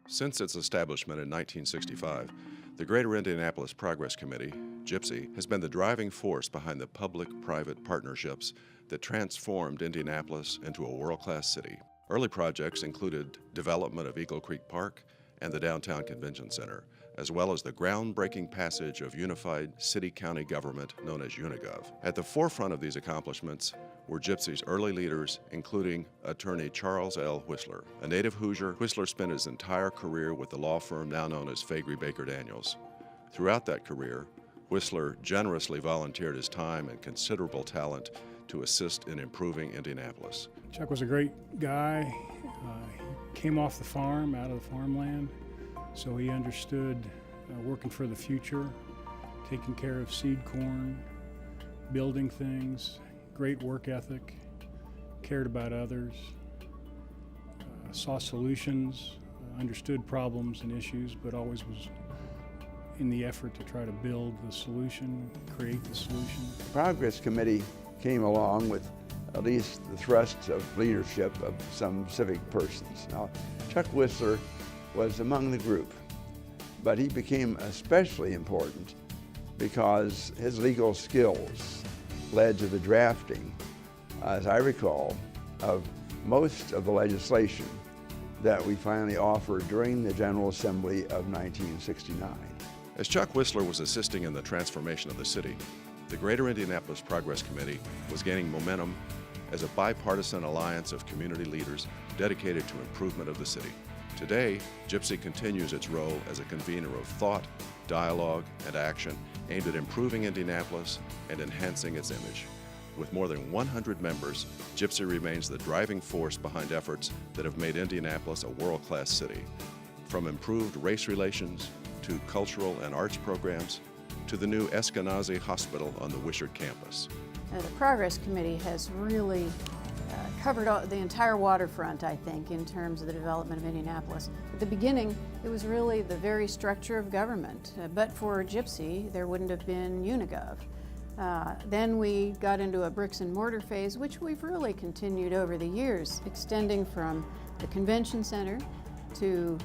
Since its establishment in 1965, the Greater Indianapolis Progress Committee, GIPSY, has been the driving force behind the public-private partnerships that transformed Indianapolis into a world-class city. Early projects included development of Eagle Creek Park and the Downtown Convention Center, as well as the groundbreaking passage of unified city-county government known as Unigov. At the forefront of these accomplishments were GIPSY's early leaders, including attorney Charles L. Whistler. A native Hoosier, Whistler spent his entire career with the law firm now known as Faegre Baker Daniels. Throughout that career, Whistler generously volunteered his time and considerable talent to assist in improving Indianapolis. Chuck was a great guy. He came off the farm, out of the farmland, so he understood working for the future, taking care of seed corn, building things, great work ethic, cared about others, saw solutions, understood problems and issues, but always was in the effort to try to build the solution, create the solution. The Progress Committee came along with at least the thrusts of leadership of some civic persons. Now, Chuck Whistler was among the group, but he became especially important because his legal skills led to the drafting, as I recall, of most of the legislation that we finally offered during the General Assembly of 1969. As Chuck Whistler was assisting in the transformation of the city, the Greater Indianapolis Progress Committee was gaining momentum as a bipartisan alliance of community leaders dedicated to improvement of the city. Today, GIPSY continues its role as a convener of thought, dialogue, and action aimed at improving Indianapolis and enhancing its image. With more than 100 members, GIPSY remains the driving force behind efforts that have made Indianapolis a world-class city. From improved race relations, to cultural and arts programs, to the new Eskenazi Hospital on the Wishart campus. The Progress Committee has really covered the entire waterfront, I think, in terms of the development of Indianapolis. At the beginning, it was really the very structure of government. But for GIPSY, there wouldn't have been Unigov. Then we got into a bricks and mortar phase, which we've really continued over the years, extending from the convention center to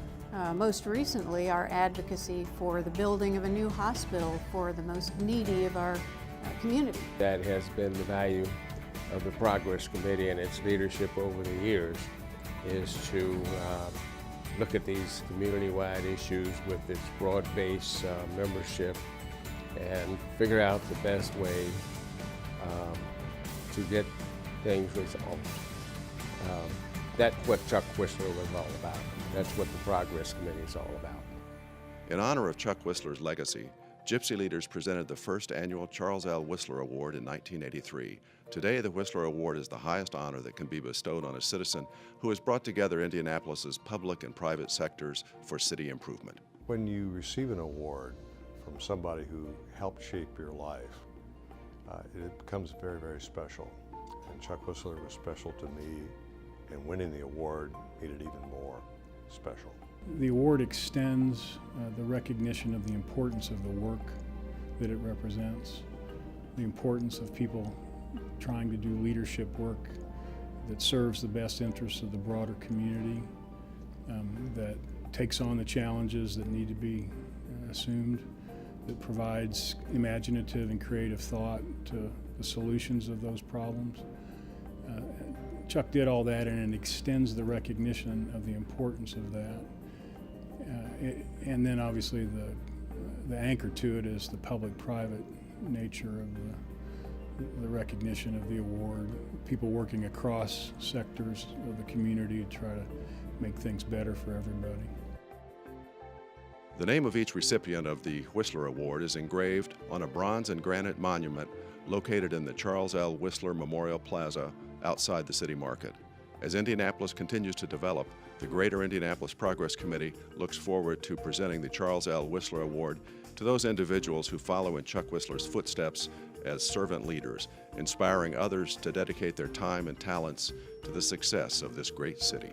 most recently our advocacy for the building of a new hospital for the most needy of our community. That has been the value of the Progress Committee and its leadership over the years, is to look at these community-wide issues with its broad-based membership and figure out the best way to get things resolved. That's what Chuck Whistler was all about. That's what the Progress Committee is all about. In honor of Chuck Whistler's legacy, GIPSY leaders presented the first annual Charles L. Whistler Award in 1983. Today, the Whistler Award is the highest honor that can be bestowed on a citizen who has brought together Indianapolis's public and private sectors for city improvement. When you receive an award from somebody who helped shape your life, it becomes very, very special. And Chuck Whistler was special to me, and winning the award made it even more special. The award extends the recognition of the importance of the work that it represents, the importance of people trying to do leadership work that serves the best interests of the broader community, that takes on the challenges that need to be assumed, that provides imaginative and creative thought to the solutions of those problems. Chuck did all that, and it extends the recognition of the importance of that. And then obviously the anchor to it is the public-private nature of the recognition of the award. People working across sectors of the community to try to make things better for everybody. The name of each recipient of the Whistler Award is engraved on a bronze and granite monument located in the Charles L. Whistler Memorial Plaza outside the city market. As Indianapolis continues to develop, the Greater Indianapolis Progress Committee looks forward to presenting the Charles L. Whistler Award to those individuals who follow in Chuck Whistler's footsteps as servant leaders, inspiring others to dedicate their time and talents to the success of this great city.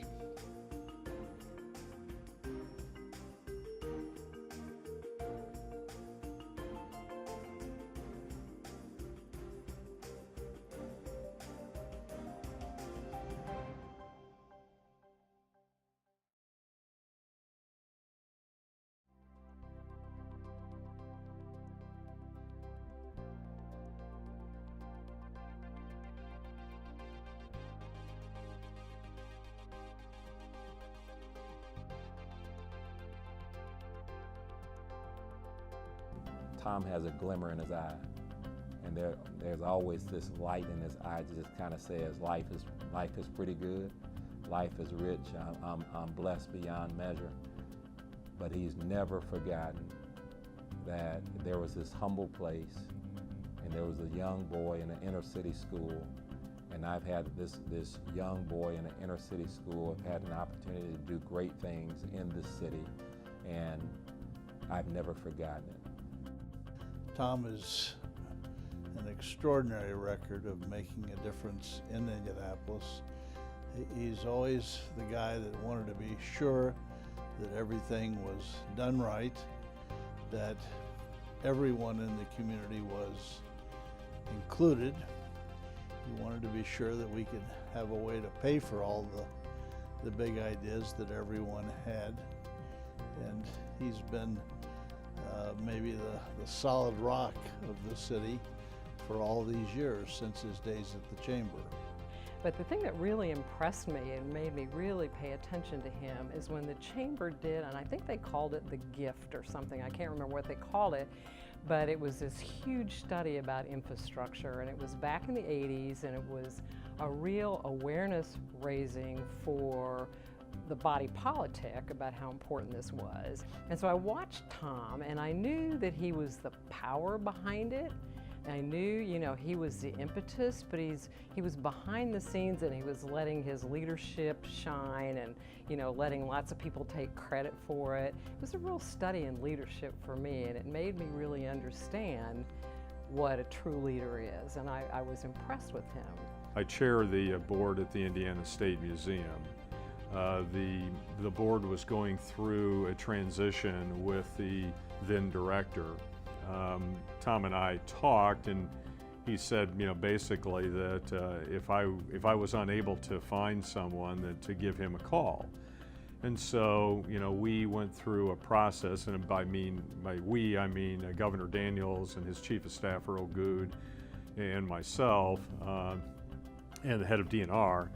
Tom has a glimmer in his eye, and there's always this light in his eye that just kind of says life is pretty good, life is rich, I'm blessed beyond measure. But he's never forgotten that there was this humble place, and there was a young boy in an inner city school, and I've had this young boy in an inner city school. I've had an opportunity to do great things in this city, and I've never forgotten it. Tom is an extraordinary record of making a difference in Indianapolis. He's always the guy that wanted to be sure that everything was done right, that everyone in the community was included. He wanted to be sure that we could have a way to pay for all the big ideas that everyone had. And he's been maybe the solid rock of the city for all these years since his days at the Chamber. But the thing that really impressed me and made me really pay attention to him is when the Chamber did, and I think they called it the gift or something, I can't remember what they called it, but it was this huge study about infrastructure, and it was back in the 80s, and it was a real awareness raising for the body politic about how important this was. And so I watched Tom, and I knew that he was the power behind it. I knew, he was the impetus, but he was behind the scenes, and he was letting his leadership shine and, letting lots of people take credit for it. It was a real study in leadership for me, and it made me really understand what a true leader is, and I was impressed with him. I chair the board at the Indiana State Museum. The board was going through a transition with the then director. Tom and I talked, and he said, basically that if I was unable to find someone, that to give him a call. And so, we went through a process, and by we, I mean Governor Daniels and his chief of staff, Earl Good, and myself, and the head of DNR.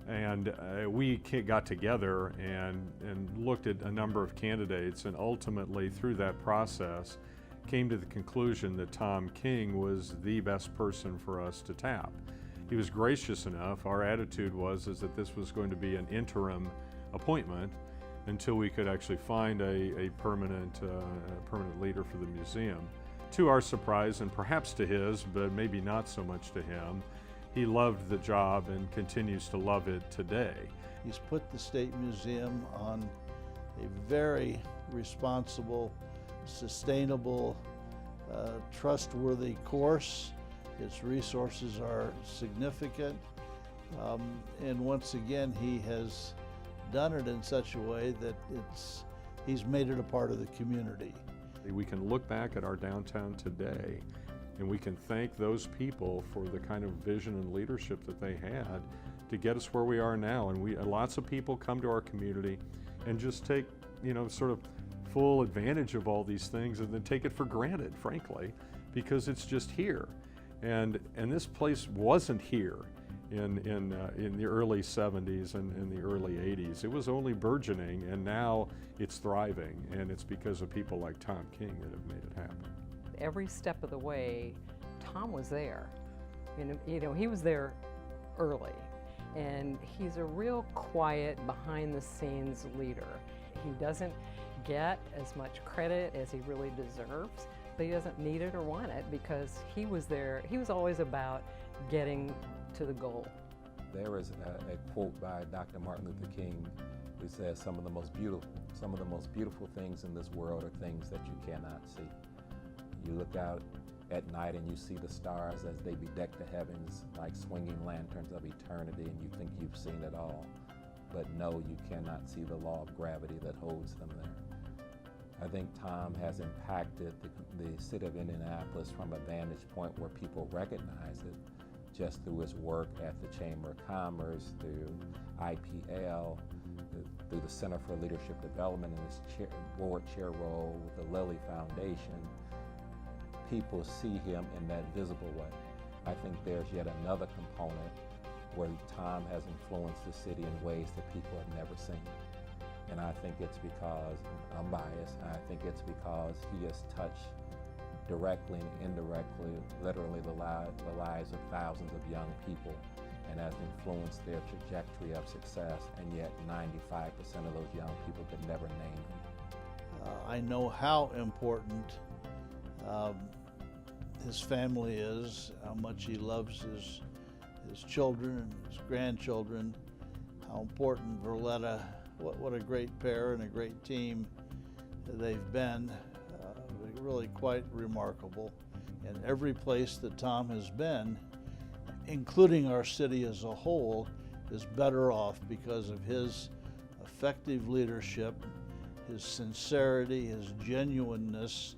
And we got together and looked at a number of candidates, and ultimately through that process came to the conclusion that Tom King was the best person for us to tap. He was gracious enough. Our attitude was that this was going to be an interim appointment until we could actually find a permanent leader for the museum. To our surprise, and perhaps to his, but maybe not so much to him, he loved the job and continues to love it today. He's put the State Museum on a very responsible, sustainable, trustworthy course. Its resources are significant, and once again he has done it in such a way that he's made it a part of the community. We can look back at our downtown today and we can thank those people for the kind of vision and leadership that they had to get us where we are now. And lots of people come to our community and just take, sort of full advantage of all these things and then take it for granted, frankly, because it's just here. And this place wasn't here in the early 70s and in the early 80s. It was only burgeoning, and now it's thriving, and it's because of people like Tom King that have made it happen. Every step of the way, Tom was there. He was there early, and he's a real quiet, behind-the-scenes leader. He doesn't get as much credit as he really deserves, but he doesn't need it or want it because he was there. He was always about getting to the goal. There is a quote by Dr. Martin Luther King who says, some of the most beautiful things in this world are things that you cannot see. You look out at night and you see the stars as they bedeck the heavens like swinging lanterns of eternity, and you think you've seen it all. But no, you cannot see the law of gravity that holds them there. I think Tom has impacted the city of Indianapolis from a vantage point where people recognize it just through his work at the Chamber of Commerce, through IPL, through the Center for Leadership Development and his board chair role with the Lilly Foundation. People see him in that visible way. I think there's yet another component where Tom has influenced the city in ways that people have never seen. And I think it's because, I'm biased, I think it's because he has touched directly and indirectly, literally the lives of thousands of young people, and has influenced their trajectory of success, and yet 95% of those young people could never name him. I know how important his family is, how much he loves his children and his grandchildren, how important Verletta, what a great pair and a great team they've been, really quite remarkable. And every place that Tom has been, including our city as a whole, is better off because of his effective leadership, his sincerity, his genuineness,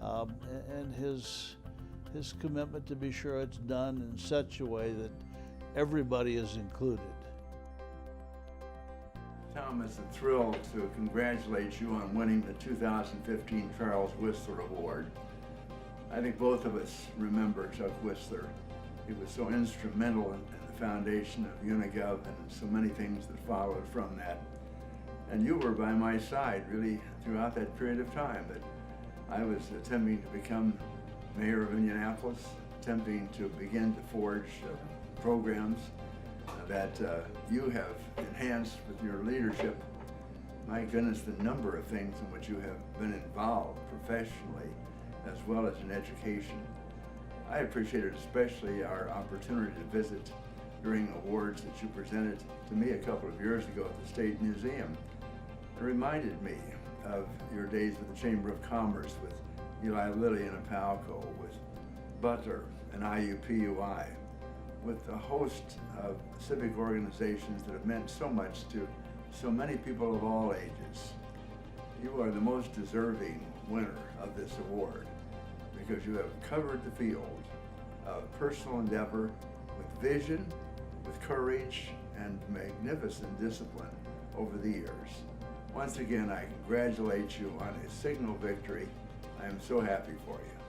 and his commitment to be sure it's done in such a way that everybody is included. Tom, it's a thrill to congratulate you on winning the 2015 Charles Whistler Award. I think both of us remember Chuck Whistler. He was so instrumental in the foundation of UNIGOV and so many things that followed from that. And you were by my side really throughout that period of time that I was attempting to become mayor of Indianapolis, attempting to begin to forge programs that you have enhanced with your leadership. My goodness, the number of things in which you have been involved professionally as well as in education. I appreciated especially our opportunity to visit during awards that you presented to me a couple of years ago at the State Museum. It reminded me of your days with the Chamber of Commerce, with Eli Lilly and Apalco, with Butler and IUPUI, with a host of civic organizations that have meant so much to so many people of all ages. You are the most deserving winner of this award because you have covered the field of personal endeavor with vision, with courage, and magnificent discipline over the years. Once again, I congratulate you on a signal victory. I am so happy for you.